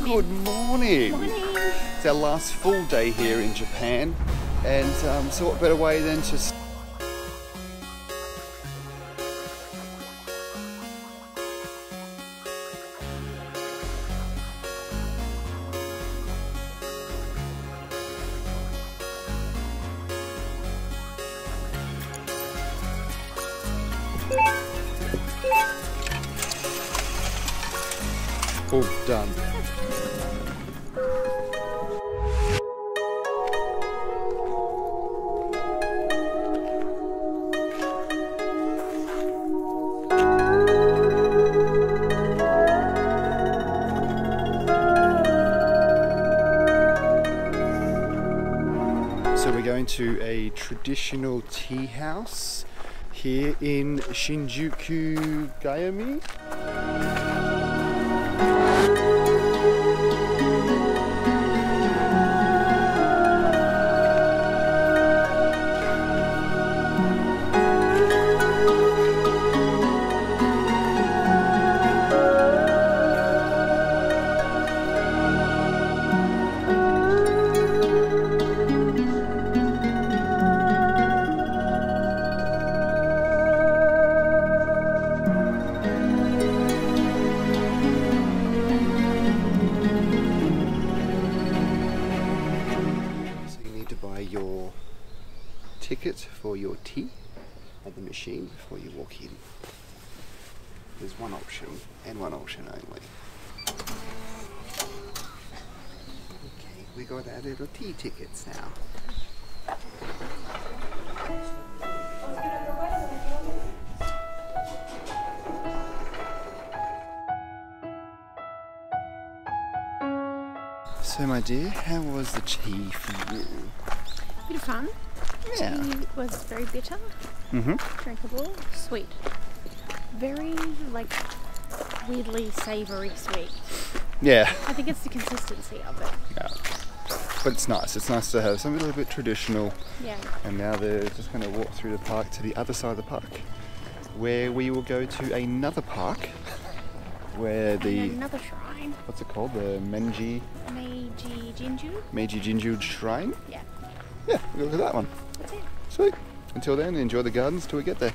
Good morning. Morning. It's our last full day here in Japan, and so what better way than to all done. So we're going to a traditional tea house here in Shinjuku, Gayami. Your ticket for your tea at the machine before you walk in. There's one option and one option only. Okay, we got our little tea tickets now. So my dear, how was the tea for you? Bit of fun. Yeah. Tea was very bitter, drinkable, sweet. Very, like, weirdly savoury sweet. Yeah. I think it's the consistency of it. Yeah. But it's nice. It's nice to have something a little bit traditional. Yeah. And now they're just going to walk through the park to the other side of the park, where we will go to another park, where the... another shrine. What's it called? The Meiji Jinju Shrine? Yeah. Yeah, we'll look at that one. That's it. Sweet. Until then, enjoy the gardens till we get there.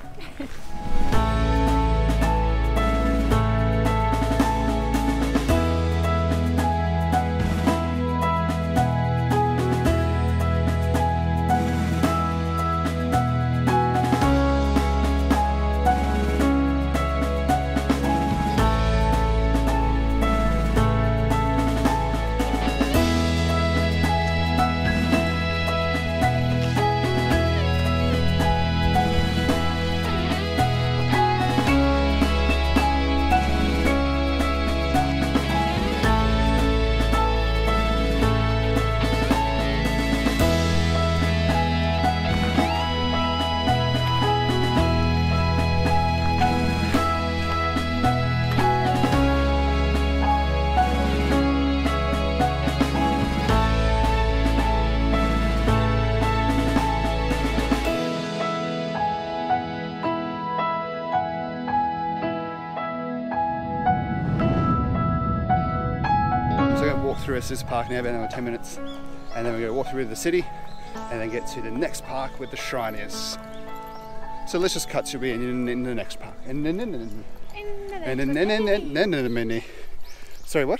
So we're going to walk through this park now, about another 10 minutes, and then we're going to walk through the city and then get to the next park where the shrine is. So let's just cut to be in the next park. Sorry, what?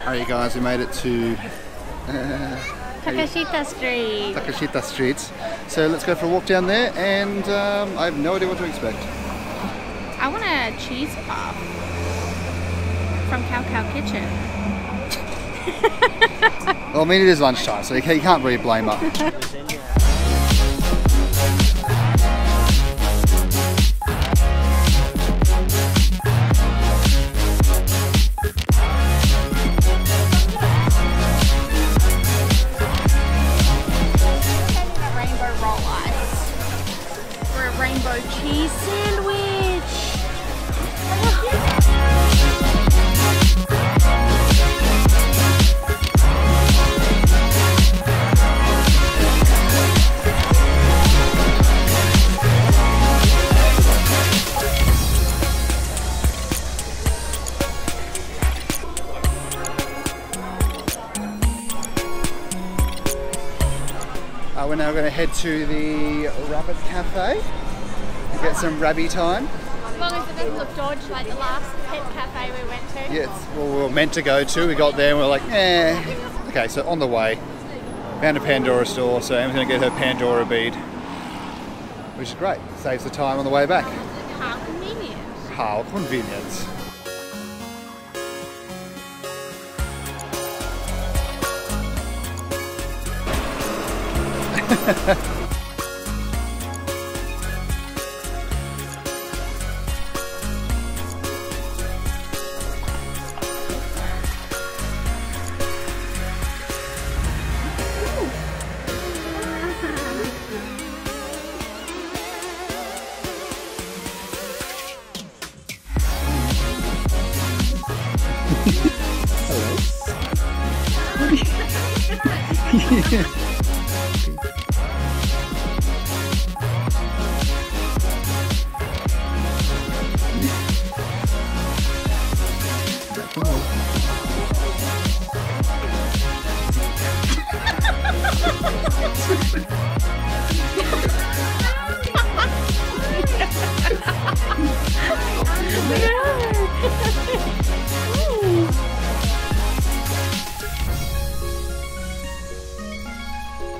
Alright guys, we made it to Takashita Street. Takashita Street. So let's go for a walk down there, and I have no idea what to expect. I want a cheese puff from Cow Cow Kitchen. Well, I mean, it is lunchtime, so you can't really blame her. Rainbow cheese sandwich. We're now going to head to the Rabbit Cafe and get some rabby time. As long as it doesn't look dodgy like the last pet cafe we went to. Yes, well, we were meant to go to. We got there and we were like, eh. Okay, so on the way, found a Pandora store, so Emma's going to get her Pandora bead, which is great. Saves the time on the way back. How convenient. How convenient.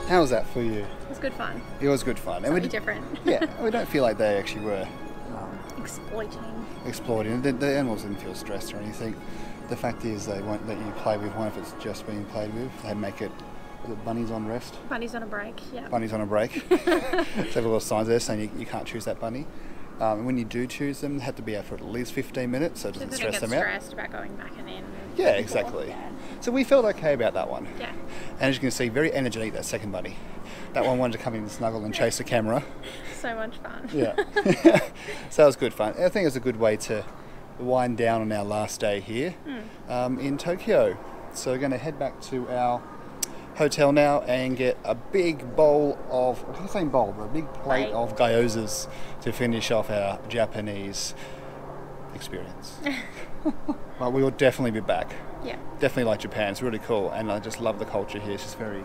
How was that for you? It was good fun. It was good fun. Something different. Yeah, we don't feel like they actually were Exploiting. The animals didn't feel stressed or anything. The fact is they won't let you play with one if it's just being played with. They make it bunnies on rest. Bunnies on a break, yeah. Bunnies on a break. So they have a little signs there saying you can't choose that bunny. And when you do choose them, they have to be out for at least 15 minutes, so it doesn't stress them out. Stressed about going back and in. Yeah, exactly. Yeah. So we felt okay about that one. Yeah. And as you can see, very energetic, that second bunny. That one wanted to come in and snuggle and chase the camera. So much fun. Yeah. So that was good fun. I think it was a good way to wind down on our last day here in Tokyo. So we're going to head back to our hotel now and get a big bowl of, I'm not saying bowl, but a big plate of gyozas to finish off our Japanese experience. But we will definitely be back. Yeah. Definitely like Japan. It's really cool, and I just love the culture here. It's just very,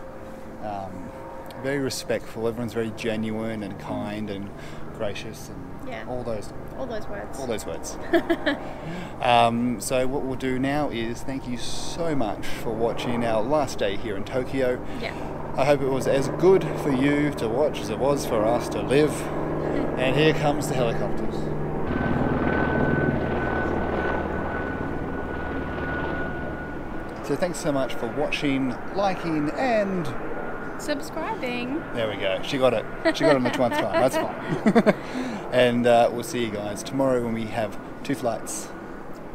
very respectful. Everyone's very genuine and kind and gracious, and all those words. All those words. So what we'll do now is thank you so much for watching our last day here in Tokyo. Yeah. I hope it was as good for you to watch as it was for us to live. And here comes the helicopters. So thanks so much for watching, liking, and subscribing. There we go. She got it. She got it on the 20th time. That's fine. And we'll see you guys tomorrow when we have 2 flights.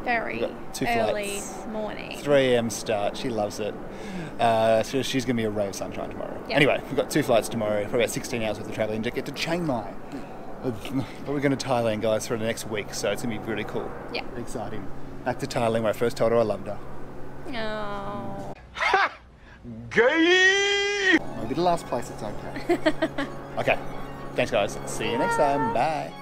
Very early morning. 3 a.m. start. She loves it. So she's going to be a ray of sunshine tomorrow. Yep. Anyway, we've got 2 flights tomorrow for about 16 hours worth of travelling to get to Chiang Mai. But we're going to Thailand, guys, for the next week, so it's going to be really cool. Yeah. Exciting. Back to Thailand where I first told her I loved her. Oh. Ha! Gay! Maybe the last place, it's okay. Okay. Thanks, guys. See you next time. Bye.